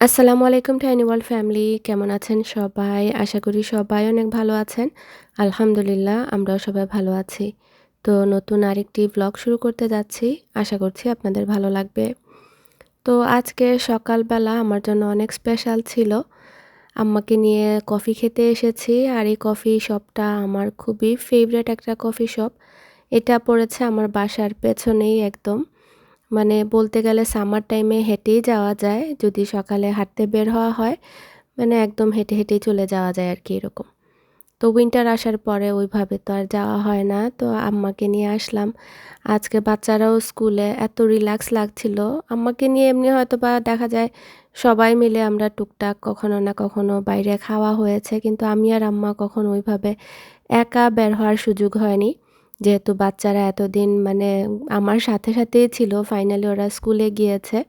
আসসালামু আলাইকুম tiny world family, কেমন আছেন সবাই? আশা করি সবাই অনেক ভালো আছেন। আলহামদুলিল্লাহ আমরাও সবাই ভালো আছি। তো নতুন আরেকটি ব্লগ শুরু করতে যাচ্ছি। আশা করছি আপনাদের ভালো লাগবে। তো আজকে সকালবেলা আমার জন্য অনেক স্পেশাল ছিল। আম্মাকে নিয়ে কফি খেতে এসেছি আর এই কফি শপটা আমার খুবই ফেভারিট একটা কফি শপ। এটা পড়েছে আমার বাসার পেছনেই একদম। মানে বলতে গেলে সামার টাইমে হেঁটেই যাওয়া যায়। যদি সকালে হাঁটতে বের হওয়া হয়, মানে একদম হেঁটে, হেঁটেই চলে যাওয়া যায় আরকি এরকম। তো উইন্টার আসার পরে ওইভাবে তো আর যাওয়া হয় না। তো আম্মাকে নিয়ে আসলাম। আজকে বাচ্চারাও স্কুলে এত রিল্যাক্স লাগছিল। আম্মাকে নিয়ে এমনি হয়তোবা দেখা যায় সবাই মিলে আমরা টুকটাক কখনো না কখনো বাইরে খাওয়া হয়েছে। কিন্তু আমি আর আম্মা কখনো ওইভাবে একা বের হওয়ার সুযোগ হয়নি। যেহেতু বাচ্চারা এতদিন মানে আমার সাথে, সাথেই ছিল। ফাইনালি ওরা স্কুলে গিয়েছে।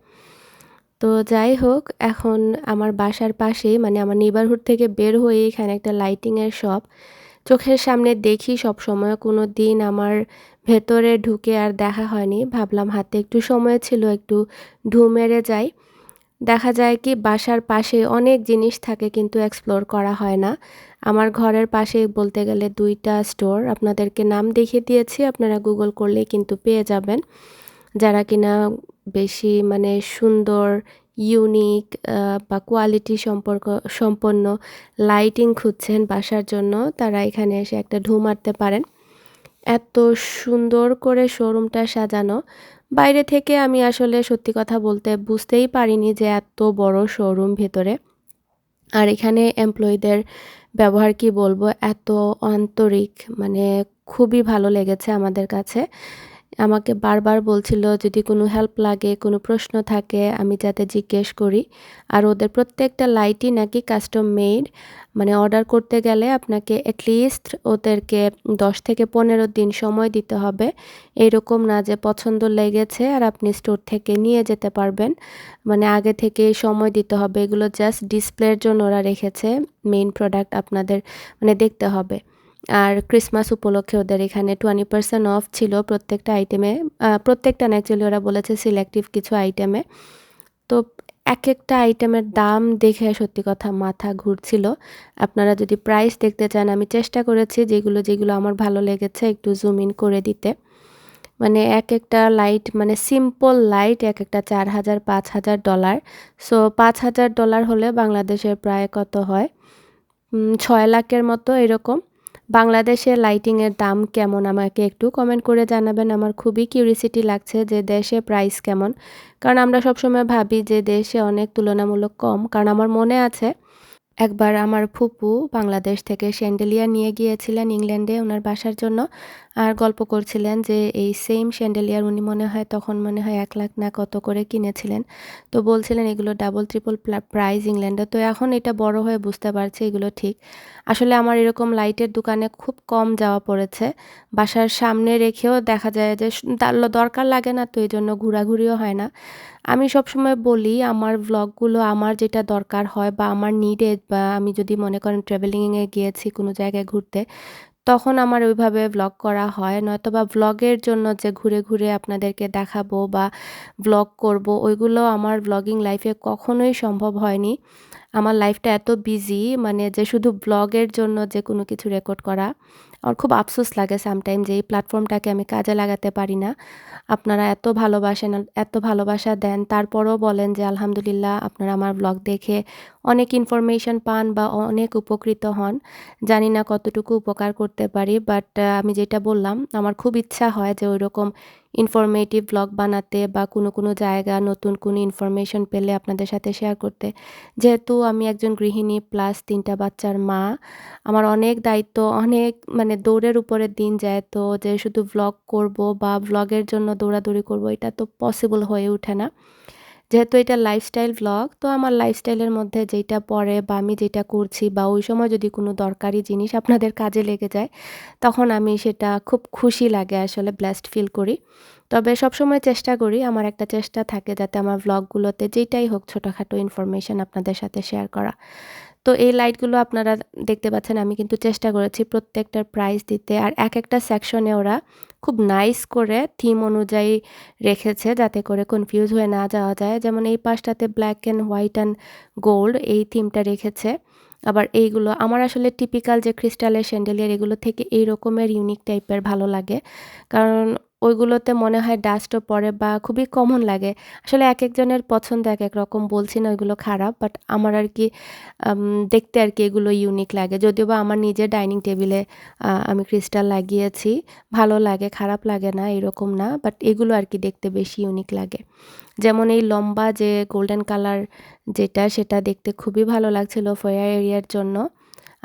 তো যাই হোক, এখন আমার বাসার পাশেই মানে আমার নেইবারহুড থেকে বের হয়ে এখানে একটা লাইটিং এর শপ। চোখের সামনে দেখি সবসময়, কোনোদিন আমার ভেতরে ঢুকে আর দেখা হয়নি। ভাবলাম হাতে একটু সময় ছিল, একটু ঢুঁ মেরে যাই। দেখা যায় কি বাসার পাশে অনেক জিনিস থাকে কিন্তু এক্সপ্লোর করা হয় না। আমার ঘরের পাশেই বলতে গেলে ২ টা স্টোর। আপনাদেরকে নাম দেখিয়ে দিয়েছি, আপনারা গুগল করলেই কিন্তু পেয়ে যাবেন। যারা কিনা বেশি মানে সুন্দর, ইউনিক বা কোয়ালিটি সম্পন্ন লাইটিং খুঁজছেন বাসার জন্য, তারা এখানে এসে একটা ঢুঁ মারতে পারেন। এত সুন্দর করে শোরুমটা সাজানো। বাইরে থেকে আমি আসলে সত্যি কথা বলতে বুঝতেই পারিনি যে এত বড় শোরুম ভেতরে। আর এখানে এমপ্লয়িদের ব্যবহার কি বলবো, এত আন্তরিক, মানে খুবই ভালো লেগেছে আমাদের কাছে। আমাকে বারবার বলছিল যদি কোনো হেল্প লাগে, কোনো প্রশ্ন থাকে আমি যাতে জিজ্ঞেস করি। আর ওদের প্রত্যেকটা লাইটই নাকি কাস্টম মেড। মানে অর্ডার করতে গেলে আপনাকে এটলিস্ট ওদেরকে ১০ থেকে ১৫ দিন সময় দিতে হবে। এইরকম না যে পছন্দ লেগেছে আর আপনি স্টোর থেকে নিয়ে যেতে পারবেন। মানে আগে থেকেই সময় দিতে হবে। এগুলো জাস্ট ডিসপ্লের জন্য ওরা রেখেছে। মেইন প্রোডাক্ট আপনাদের মানে দেখতে হবে। আর ক্রিসমাস উপলক্ষে ওদের এখানে 20% অফ ছিল প্রত্যেকটা আইটেমে। প্রত্যেকটা না, অ্যাকচুয়ালি ওরা বলেছে সিলেক্টিভ কিছু আইটেমে। তো একেকটা আইটেমের দাম দেখে সত্যি কথা মাথা ঘুরছিল। আপনারা যদি প্রাইস দেখতে চান, আমি চেষ্টা করেছি যেগুলো আমার ভালো লেগেছে একটু জুম ইন করে দিতে। মানে একেকটা লাইট মানে সিম্পল লাইট একেকটা $৪,০০০ $৫,০০০। সো $৫,০০০ হলে বাংলাদেশের প্রায় কত হয়? ৬ লাখের মতো এরকম। বাংলাদেশে লাইটিংয়ের দাম কেমন আমাকে একটু কমেন্ট করে জানাবেন। আমার খুবই কিউরিওসিটি লাগছে যে দেশে প্রাইস কেমন? কারণ আমরা সবসময় ভাবি যে দেশে অনেক তুলনামূলক কম। কারণ আমার মনে আছে একবার আমার ফুপু বাংলাদেশ থেকে শ্যান্ডেলিয়ার নিয়ে গিয়েছিলেন ইংল্যান্ডে উনার বাসার জন্য। আর গল্প করছিলেন যে এই সেম শ্যান্ডেলিয়ার উনি মনে হয় তখন মনে হয় ১ লাখ না কত করে কিনেছিলেন। তো বলছিলেন এগুলো ডাবল ট্রিপল প্রাইস ইংল্যান্ডে। তো এখন এটা বড় হয়ে বুঝতে পারছি এগুলো ঠিক। আসলে আমার এরকম লাইটের দোকানে খুব কম যাওয়া পড়েছে। বাসার সামনে রেখেও দেখা যায় যে দরকার লাগে না, তো এজন্য ঘোরাঘুরিও হয় না। আমি সবসময় বলি আমার ভ্লগগুলো আমার যেটা দরকার হয় বা আমার নিডেড, বা আমি যদি মনে করেন ট্রাভেলিংয়ে গিয়েছি কোনো জায়গায় ঘুরতে, তখন আমার ওইভাবে ভ্লগ করা হয়। নয়তোবা ভ্লগের জন্য যে ঘুরে, ঘুরে আপনাদেরকে দেখাবো বা ভ্লগ করব, ওইগুলো আমার ভ্লগিং লাইফে কখনোই সম্ভব হয়নি। আমার লাইফটা এত বিজি মানে যে শুধু ব্লগের জন্য যে কোনো কিছু রেকর্ড করা। আমার খুব আফসোস লাগে সামটাইম যে এই প্ল্যাটফর্মটাকে আমি কাজে লাগাতে পারি না। আপনারা এত ভালোবাসেন, এত ভালোবাসা দেন, তারপরেও বলেন যে আলহামদুলিল্লাহ আপনারা আমার ব্লগ দেখে অনেক ইনফরমেশন পান বা অনেক উপকৃত হন। জানি না কতটুকু উপকার করতে পারি, বাট আমি যেটা বললাম আমার খুব ইচ্ছা হয় যে ওইরকম ইনফরমেটিভ ব্লগ বানাতে বা কোনো জায়গা নতুন কোনো ইনফরমেশন পেলে আপনাদের সাথে শেয়ার করতে। যেহেতু আমি একজন গৃহিণী প্লাস ৩ টা বাচ্চার মা, আমার অনেক দায়িত্ব, অনেক মানে দৌড়ের উপরে দিন যায়। তো যে শুধু ভ্লগ করব বা ভ্লগের জন্য দৌড়াদৌড়ি করব এটা তো পসিবল হয়ে ওঠে না। যেহেতু এটা লাইফস্টাইল ভ্লগ, তো আমার লাইফস্টাইলের মধ্যে যেইটা পড়ে বা আমি যেটা করছি বা ওই সময় যদি কোনো দরকারি জিনিস আপনাদের কাজে লেগে যায়, তখন আমি সেটা খুব খুশি লাগে, আসলে ব্লেসড ফিল করি। তবে সবসময় চেষ্টা করি, আমার একটা চেষ্টা থাকে যাতে আমার ভ্লগগুলোতে যেইটাই হোক ছোটখাটো ইনফরমেশন আপনাদের সাথে শেয়ার করা। তো এই লাইটগুলো আপনারা দেখতে পাচ্ছেন আমি কিন্তু চেষ্টা করেছি প্রত্যেকটার প্রাইস দিতে, আর এক একটা সেকশনে ওরা খুব নাইস করে থিম অনুযায়ী রেখেছে যাতে করে কনফিউজ হয়ে না যাওয়া যায়। যেমন এই পাশটাতে black and white and gold এই থিমটা রেখেছে। আবার এইগুলো আমার আসলে টিপিক্যাল যে ক্রিস্টালের শ্যান্ডেলিয়ার এগুলো থেকে এই রকমের ইউনিক টাইপের ভালো লাগে, কারণ ওইগুলোতে মনে হয় ডাস্টও পড়ে বা খুবই কমন লাগে। আসলে একেকজনের পছন্দ একেক রকম, বলছি না ওইগুলো খারাপ, বাট আমার আর কি দেখতে আর কি এগুলো ইউনিক লাগে। যদিও বা আমার নিজের ডাইনিং টেবিলে আমি ক্রিস্টাল লাগিয়েছি, ভালো লাগে, খারাপ লাগে না এরকম না, বাট এগুলো আর কি দেখতে বেশি ইউনিক লাগে। যেমন এই লম্বা যে গোল্ডেন কালার যেটা, সেটা দেখতে খুবই ভালো লাগছিল ফয়ার এরিয়ার জন্য।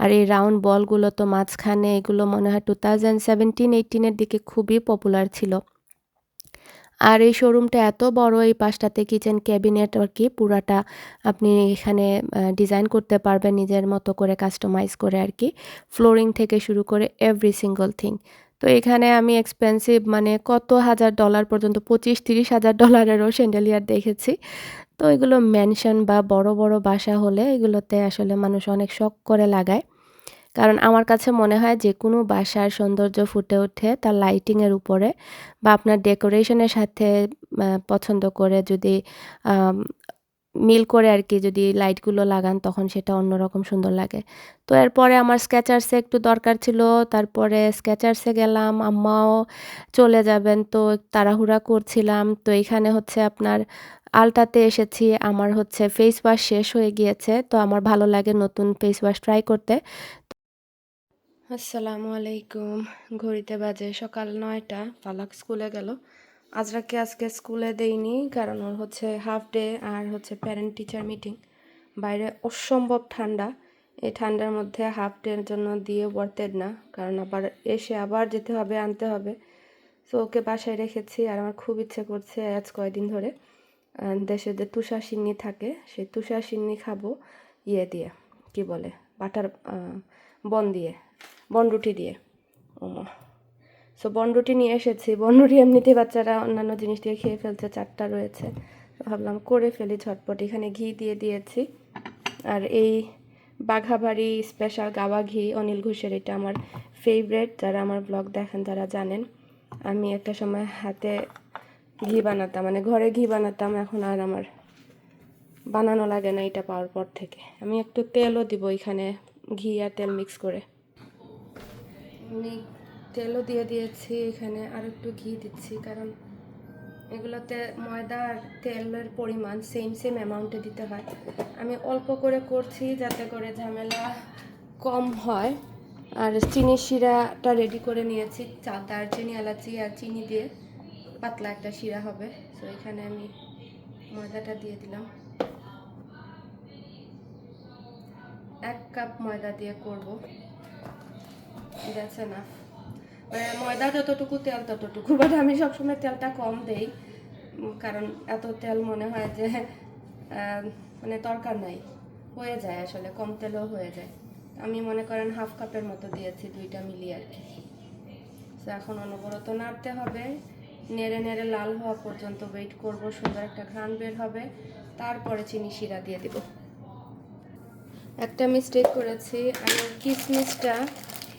আর এই রাউন্ড বলগুলো তো মাঝখানে, এগুলো মনে হয় 2017-18 দিকে খুবই পপুলার ছিল। আর এই শোরুমটা এত বড়, এই পাশটাতে কিচেন ক্যাবিনেট আর কি পুরাটা আপনি এখানে ডিজাইন করতে পারবেন নিজের মতো করে, কাস্টমাইজ করে আর কি, ফ্লোরিং থেকে শুরু করে এভরি সিঙ্গল থিং। তো এখানে আমি এক্সপেন্সিভ মানে কত $1000 পর্যন্ত, $25,000-30,000-এরও শ্যান্ডেলিয়ার দেখেছি। তো এগুলো ম্যানশন বা বড় বড় বাসা হলে এগুলোতে আসলে মানুষ অনেক শখ করে লাগায়। কারণ আমার কাছে মনে হয় যে কোনো বাসার সৌন্দর্য ফুটে ওঠে তার লাইটিংয়ের উপরে, বা আপনার ডেকোরেশনের সাথে পছন্দ করে যদি আম মিল করে আর কি যদি লাইটগুলো লাগান তখন সেটা অন্যরকম সুন্দর লাগে। তো এরপরে আমার স্কেচার্সে একটু দরকার ছিল, তারপরে স্কেচার্সে গেলাম, আম্মাও চলে যাবেন তো তাড়াহুড়া করছিলাম। তো এখানে হচ্ছে আপনার আলটাতে এসেছি, আমার হচ্ছে ফেস ওয়াশ শেষ হয়ে গিয়েছে, তো আমার ভালো লাগে নতুন ফেস ওয়াশ ট্রাই করতে। আসসালামু আলাইকুম। ঘড়িতে বাজে সকাল 9টা। পালাক স্কুলে গেল। আজরাকে আজকে স্কুলে দেইনি, কারণ ওর হচ্ছে হাফ ডে আর হচ্ছে প্যারেন্ট টিচার মিটিং। বাইরে অসম্ভব ঠান্ডা, এই ঠান্ডার মধ্যে হাফ ডের জন্য দিয়ে ওয়ার্থেড না, কারণ আবার এসে আবার যেতে হবে, আনতে হবে। সো ওকে বাসায় রেখেছি। আর আমার খুব ইচ্ছে করছে আজ কয়দিন ধরে দেশে যে তুষার সিন্নি থাকে সেই তুষার সিন্নি খাবো ইয়ে দিয়ে, কি বলে, বাটার বন দিয়ে, বনরুটি দিয়ে। ওমা, সো বনরুটি নিয়ে এসেছি। বনরুটি এমনিতেই বাচ্চারা অন্যান্য জিনিস দিয়ে খেয়ে ফেলছে, 4টা রয়েছে, ভাবলাম করে ফেলি ঝটপট। এখানে ঘি দিয়ে দিয়েছি, আর এই বাঘাবাড়ি স্পেশাল গাওয়া ঘি অনিল ঘোষের, এটা আমার ফেভারেট। যারা আমার ব্লগ দেখেন তারা জানেন আমি একটা সময় হাতে ঘি বানাতাম, মানে ঘরে ঘি বানাতাম, এখন আর আমার বানানো লাগে না এটা পাওয়ার পর থেকে। আমি একটু তেলও দিব এখানে, ঘি আর তেল মিক্স করে। আমি তেলও দিয়ে দিয়েছি এখানে, আর একটু ঘি দিচ্ছি, কারণ এগুলোতে ময়দা আর তেলের পরিমাণ সেম অ্যামাউন্টে দিতে হয়। আমি অল্প করে করছি যাতে করে ঝামেলা কম হয়। আর চিনি শিরাটা রেডি করে নিয়েছি, দারচিনি, এলাচি আর চিনি দিয়ে পাতলা একটা শিরা হবে। তো এখানে আমি ময়দাটা দিয়ে দিলাম, 1 কাপ ময়দা দিয়ে করব। দেখছে না, মানে ময়দা যতটুকু তেল ততটুকু, বাট আমি সবসময় তেলটা কম দেই, কারণ এত তেল মনে হয় যে মানে দরকার নাই, হয়ে যায় আসলে, কম তেলেও হয়ে যায়। আমি মনে করেন হাফ কাপের মতো দিয়েছি, 2টা মিলিয়ে আর কি। তো এখন অনবরত নাড়তে হবে, নেড়ে নেড়ে লাল হওয়া পর্যন্ত ওয়েট করব, সুন্দর একটা ঘ্রাণ বের হবে, তারপরে চিনি শিরা দিয়ে দিব। একটা মিস্টেক করেছি, আমি কিশমিশটা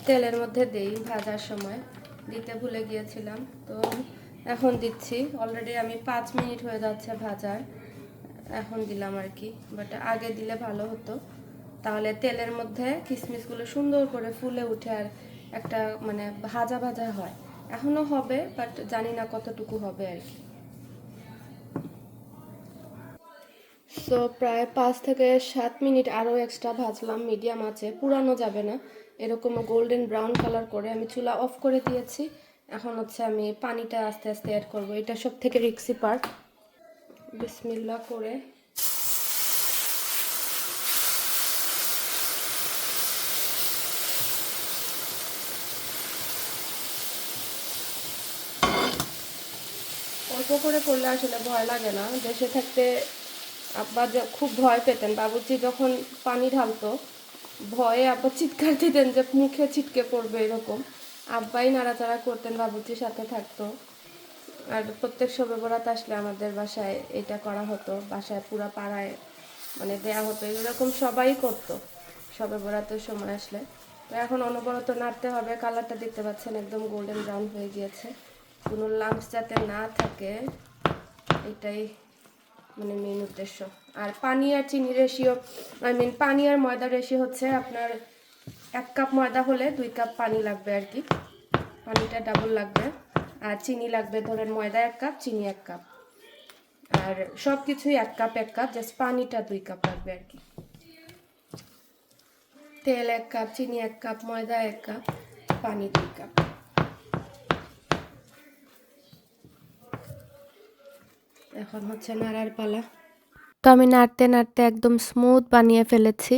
তেলের মধ্যে দেই ভাজার সময়, দিতে ভুলে গিয়েছিলাম, তো এখন দিচ্ছি। অলরেডি আমি 5 মিনিট হয়ে যাচ্ছে ভাজার, এখন দিলাম আর কি, বাট আগে দিলে ভালো হতো, তাহলে তেলের মধ্যে কিশমিশগুলো সুন্দর করে ফুলে উঠে আর একটা মানে ভাজা ভাজা হয়। এখনও হবে, বাট জানি না কতটুকু হবে আর কি। সো প্রায় 5 থেকে 7 মিনিট আরও এক্সট্রা ভাজলাম মিডিয়াম আঁচে, পুরানো যাবে না, এরকম গোল্ডেন ব্রাউন কালার করে আমি চুলা অফ করে দিয়েছি। এখন হচ্ছে আমি পানিটা আস্তে আস্তে অ্যাড করব, এটা সব থেকে রিক্সি পার্ট। বিসমিল্লাহ করে অল্প করে করলে আসলে ভয় লাগে না। দেশে থাকতে আব্বা খুব ভয় পেতেন, বাবুর্চি যখন পানি ঢালতো ভয়ে আব্বা চিৎকার দিতেন যে মুখে ছিটকে পড়বে এরকম। আব্বাই নাড়াচাড়া করতেন, বাবুর্চির সাথে থাকতো। আর প্রত্যেক শবে বরাত আসলে আমাদের বাসায় এটা করা হতো, বাসায় পুরা পাড়ায় মানে দেয়া হতো, এরকম সবাই করতো। সবে বরাতের সময় আসলে। তো এখন অনবরত নাড়তে হবে। কালারটা দেখতে পাচ্ছেন একদম গোল্ডেন ব্রাউন হয়ে গিয়েছে। কোনো লাম্পস যাতে না থাকে এটাই মানে মেন উদ্দেশ্য। আর পানি আর চিনি রেশিও, পানি আর ময়দা রেশিও হচ্ছে আপনার 1 কাপ ময়দা হলে 2 কাপ পানি লাগবে আর কি। পানিটা ডাবল লাগবে। আর চিনি লাগবে ধরেন ময়দা 1 কাপ, চিনি 1 কাপ। আর সব কিছুই 1 কাপ 1 কাপ, জাস্ট পানিটা 2 কাপ লাগবে আর কি। তেল 1 কাপ, চিনি 1 কাপ, ময়দা 1 কাপ, পানি 2 কাপ। এখন হচ্ছে নাড়ার পালা। তো আমি নাড়তে নাড়তে একদম স্মুথ বানিয়ে ফেলেছি।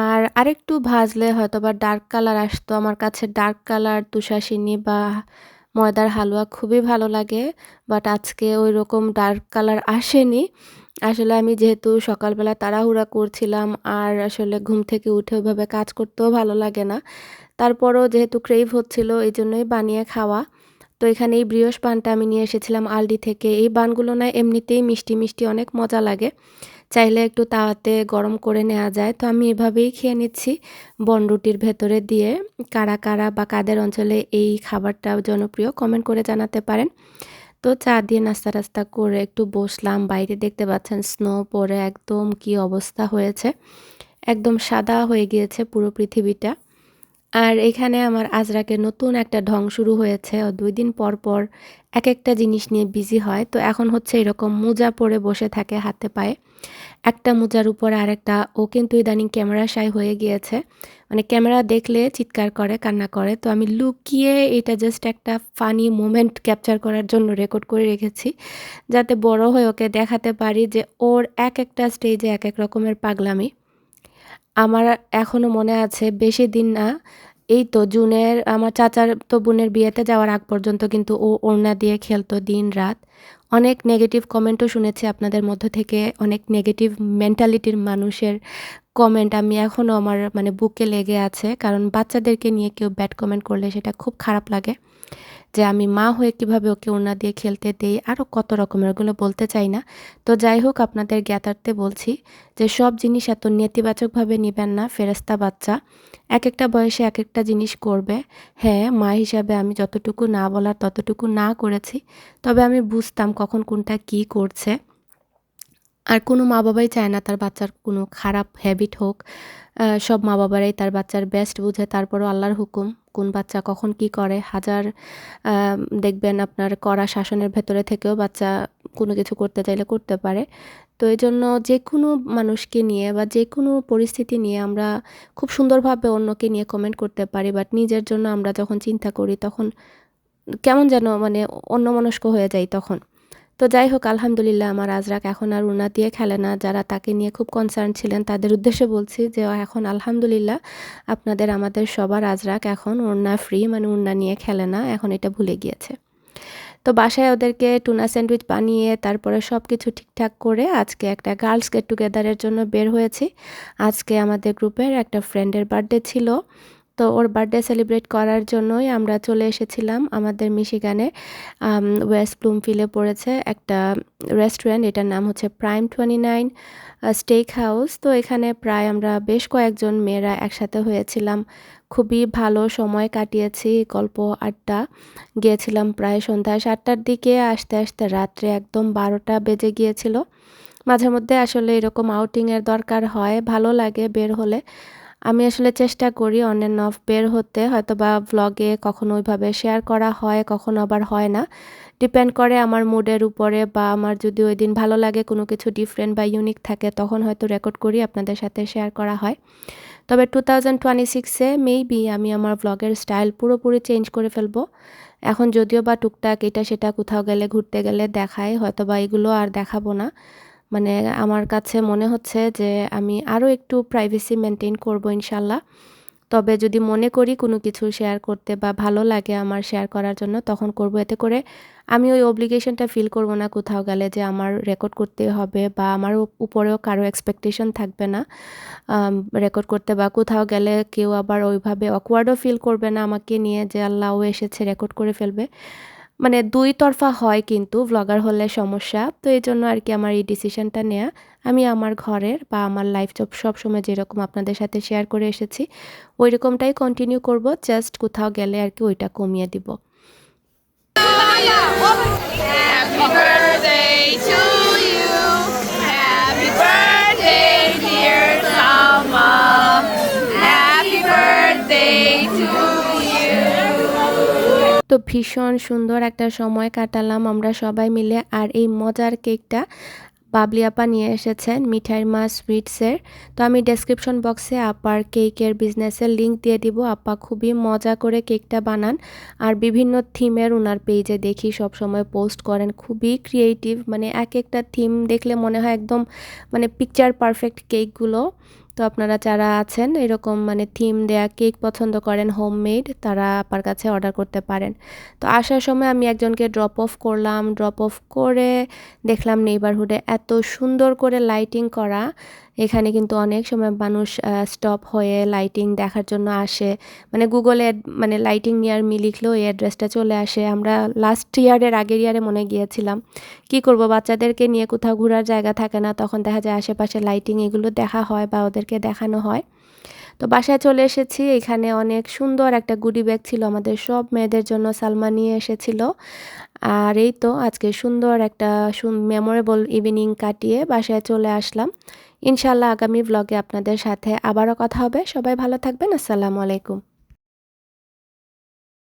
আর আরেকটু ভাজলে হয়তো বা ডার্ক কালার আসতো। আমার কাছে ডার্ক কালার তুষারসিনী বা ময়দার হালুয়া খুবই ভালো লাগে, বাট আজকে ওই রকম ডার্ক কালার আসেনি। আসলে আমি যেহেতু সকালবেলা তাড়াহুড়া করছিলাম আর আসলে ঘুম থেকে উঠে ওইভাবে কাজ করতেও ভালো লাগে না, তারপরও যেহেতু ক্রেভ হচ্ছিল এই জন্যই বানিয়ে খাওয়া। তো এখানে এই ব্রিওশ বানটা আমি নিয়ে এসেছিলাম আলডি থেকে। এই বানগুলো না এমনিতেই মিষ্টি মিষ্টি অনেক মজা লাগে, চাইলে একটু তাওয়াতে গরম করে নেওয়া যায়। তো আমি এভাবেই খেয়ে নিচ্ছি বনরুটির ভেতরে দিয়ে। কারা কারা বা কাদের অঞ্চলে এই খাবারটা জনপ্রিয় কমেন্ট করে জানাতে পারেন। তো চা দিয়ে নাস্তা টাস্তা করে একটু বসলাম। বাইরে দেখতে পাচ্ছেন স্নো পড়ে একদম কি অবস্থা হয়েছে, একদম সাদা হয়ে গিয়েছে পুরো পৃথিবীটা। আর এখানে আমার আজরাকের নতুন একটা ঢং শুরু হয়েছে। ও 2 দিন পর পর এক একটা জিনিস নিয়ে বিজি হয়। তো এখন হচ্ছে এরকম মোজা পরে বসে থাকে হাতে পায়ে। একটা মোজার উপরে আরেকটা। ও কিন্তু ইদানিং ক্যামেরা শাই হয়ে গিয়েছে। মানে ক্যামেরা দেখলে চিৎকার করে, কান্না করে। তো আমি লুকিয়ে এটা জাস্ট একটা ফানি মোমেন্ট ক্যাপচার করার জন্য রেকর্ড করে রেখেছি, যাতে বড় হয়ে ওকে দেখাতে পারি যে ওর এক একটা স্টেজে এক এক রকমের পাগলামি। আমার এখনো মনে আছে, বেশি দিন না, এই তো জুনের আমার চাচার তো বোনের বিয়েতে যাওয়ার আগ পর্যন্ত কিন্তু ও ওড়না দিয়ে খেলতো দিন-রাত। অনেক নেগেটিভ কমেন্টও শুনেছি আপনাদের মধ্য থেকে, অনেক নেগেটিভ মেন্টালিটির মানুষের কমেন্ট আমি এখনও আমার মানে বুকে লেগে আছে। কারণ বাচ্চাদেরকে নিয়ে কেউ ব্যাড কমেন্ট করলে সেটা খুব খারাপ লাগে। যে আমি মা হয়ে কিভাবে ওকে ওড়না দিয়ে খেলতে দেই, আরও কত রকমের, ওগুলো বলতে চাই না। তো যাই হোক, আপনাদের জ্ঞাতার্থে বলছি যে সব জিনিস এত নেতিবাচকভাবে নিবেন না, ফেরেস্তা বাচ্চা এক একটা বয়সে এক একটা জিনিস করবে। হ্যাঁ, মা হিসাবে আমি যতটুকু না বলার ততটুকু না করেছি, তবে আমি বুঝতাম কখন কোনটা কী করছে। আর কোনো মা বাবাই চায় না তার বাচ্চার কোনো খারাপ হ্যাবিট হোক। সব মা বাবারাই তার বাচ্চার বেস্ট বুঝে, তারপরও আল্লাহর হুকুম কোন বাচ্চা কখন কি করে। হাজার আ দেখবেন আপনার কড়া শাসনের ভেতরে থেকেও বাচ্চা কোনো কিছু করতে চাইলে করতে পারে। তো এজন্য যেকোনো মানুষকে নিয়ে বা যেকোনো পরিস্থিতি নিয়ে আমরা খুব সুন্দরভাবে অন্যকে নিয়ে কমেন্ট করতে পারি। বাট নিজের জন্য আমরা যখন চিন্তা করি তখন কেমন যেন মানে অন্যমনস্ক হয়ে যাই তখন। তো যাই হোক, আলহামদুলিল্লাহ আমার আজরাক এখন আর ওড়না দিয়ে খেলে না। যারা তাকে নিয়ে খুব কনসার্ন ছিলেন তাদের উদ্দেশ্যে বলছি যে এখন আলহামদুলিল্লাহ আপনাদের আমাদের সবার আজরাক এখন ওড়না ফ্রি, মানে ওড়না নিয়ে খেলে না, এখন এটা ভুলে গিয়েছে। তো বাসায় ওদেরকে টুনা স্যান্ডউইচ বানিয়ে তারপরে সব কিছু ঠিকঠাক করে আজকে একটা গার্লস গেট টুগেদারের জন্য বের হয়েছি। আজকে আমাদের গ্রুপের একটা ফ্রেন্ডের বার্থডে ছিল। তো ওর বার্থডে সেলিব্রেট করার জন্যই আমরা চলে এসেছিলাম আমাদের মিশিগানে ওয়েস্ট ব্লুমফিলে পড়েছে একটা রেস্টুরেন্ট, এটার নাম হচ্ছে প্রাইম 29 স্টেক হাউস। তো এখানে প্রায় আমরা বেশ কয়েকজন মেয়েরা একসাথে হয়েছিলাম, খুবই ভালো সময় কাটিয়েছি, গল্প আড্ডা। গিয়েছিলাম প্রায় সন্ধ্যা 7টার দিকে, আসতে আসতে রাত্রে একদম 12টা বেজে গিয়েছিল। মাঝে মধ্যে আসলে এরকম আউটিংয়ের দরকার হয়, ভালো লাগে বের হলে। আমি আসলে চেষ্টা করি অন অ্যান্ড অফ বের হতে, হয়তোবা ভ্লগে কখনো ওইভাবে শেয়ার করা হয়, কখনো আবার হয় না। ডিপেন্ড করে আমার মুডের উপরে, বা আমার যদি ওই দিন ভালো লাগে কোনো কিছু ডিফারেন্ট বা ইউনিক থাকে তখন হয়তো রেকর্ড করি, আপনাদের সাথে শেয়ার করা হয়। তবে 2026-এ মেবি আমি আমার ভ্লগের স্টাইল পুরোপুরি চেঞ্জ করে ফেলবো। এখন যদিও বা টুকটাক এটা সেটা কোথাও গেলে ঘুরতে গেলে দেখাই, হয়তোবা এগুলো আর দেখাবো না। মানে আমার কাছে মনে হচ্ছে যে আমি আরও একটু প্রাইভেসি মেনটেন করব ইনশাল্লাহ। তবে যদি মনে করি কোনো কিছু শেয়ার করতে বা ভালো লাগে আমার শেয়ার করার জন্য তখন করব। এতে করে আমি ওই অব্লিগেশনটা ফিল করব না কোথাও গেলে যে আমার রেকর্ড করতে হবে, বা আমার উপরেও কারো এক্সপেকটেশন থাকবে না রেকর্ড করতে, বা কোথাও গেলে কেউ আবার ওইভাবে অকওয়ার্ডও ফিল করবে না আমাকে নিয়ে যে আল্লাহ ও এসেছে রেকর্ড করে ফেলবে। মানে দুই তরফা হয় কিন্তু ব্লগার হলে সমস্যা। তো এইজন্য আর কি আমার এই ডিসিশনটা নেয়া। আমি আমার ঘরের বা আমার লাইফ সবসময় যেরকম আপনাদের সাথে শেয়ার করে এসেছি, ওইরকমটাই কন্টিনিউ করব। জাস্ট কোথাও গেলে আর কি ওইটা কমিয়ে দিব। Happy birthday to you. Happy birthday, dear Salma. Happy birthday to you. তো ভীষণ সুন্দর একটা সময় কাটালাম আমরা সবাই মিলে। আর এই মজার কেকটা বাবলি আপা নিয়ে এসেছেন মিঠাইর মা সুইটসের। তো আমি ডেসক্রিপশন বক্সে আপার কেকের বিজনেসের লিঙ্ক দিয়ে দিব। আপা খুবই মজা করে কেকটা বানান আর বিভিন্ন থিমের ওনার পেজে দেখি সব সময় পোস্ট করেন। খুবই ক্রিয়েটিভ, মানে এক একটা থিম দেখলে মনে হয় একদম মানে পিকচার পারফেক্ট কেকগুলো। তো আপনারা যারা আছেন এরকম মানে থিম দেয়া কেক পছন্দ করেন হোমমেড, তারা আপার কাছে অর্ডার করতে পারেন। তো আসার সময় আমি একজনকে ড্রপ অফ করলাম। ড্রপ অফ করে দেখলাম নেইবারহুডে এত সুন্দর করে লাইটিং করা। এখানে কিন্তু অনেক সময় মানুষ স্টপ হয়ে লাইটিং দেখার জন্য আসে। মানে গুগলে মানে লাইটিং নিয়ার মি লিখলেও এই অ্যাড্রেসটা চলে আসে। আমরা লাস্ট ইয়ারের আগের ইয়ারে মনে গিয়েছিলাম। কি করব, বাচ্চাদেরকে নিয়ে কোথাও ঘোরার জায়গা থাকে না, তখন দেখা যায় আশেপাশে লাইটিং এগুলো দেখা হয় বা ওদেরকে দেখানো হয়। তো বাসায় চলে এসেছি। এখানে অনেক সুন্দর একটা গুডি ব্যাগ ছিল আমাদের সব মেয়েদের জন্য, সালমা নিয়ে এসেছিল। আর এই তো আজকে সুন্দর একটা মেমোরেবল ইভিনিং কাটিয়ে বাসায় চলে আসলাম। ইনশাআল্লাহ আগামী ব্লগে আপনাদের সাথে আবারও কথা হবে। সবাই ভালো থাকবেন। আসসালামু আলাইকুম।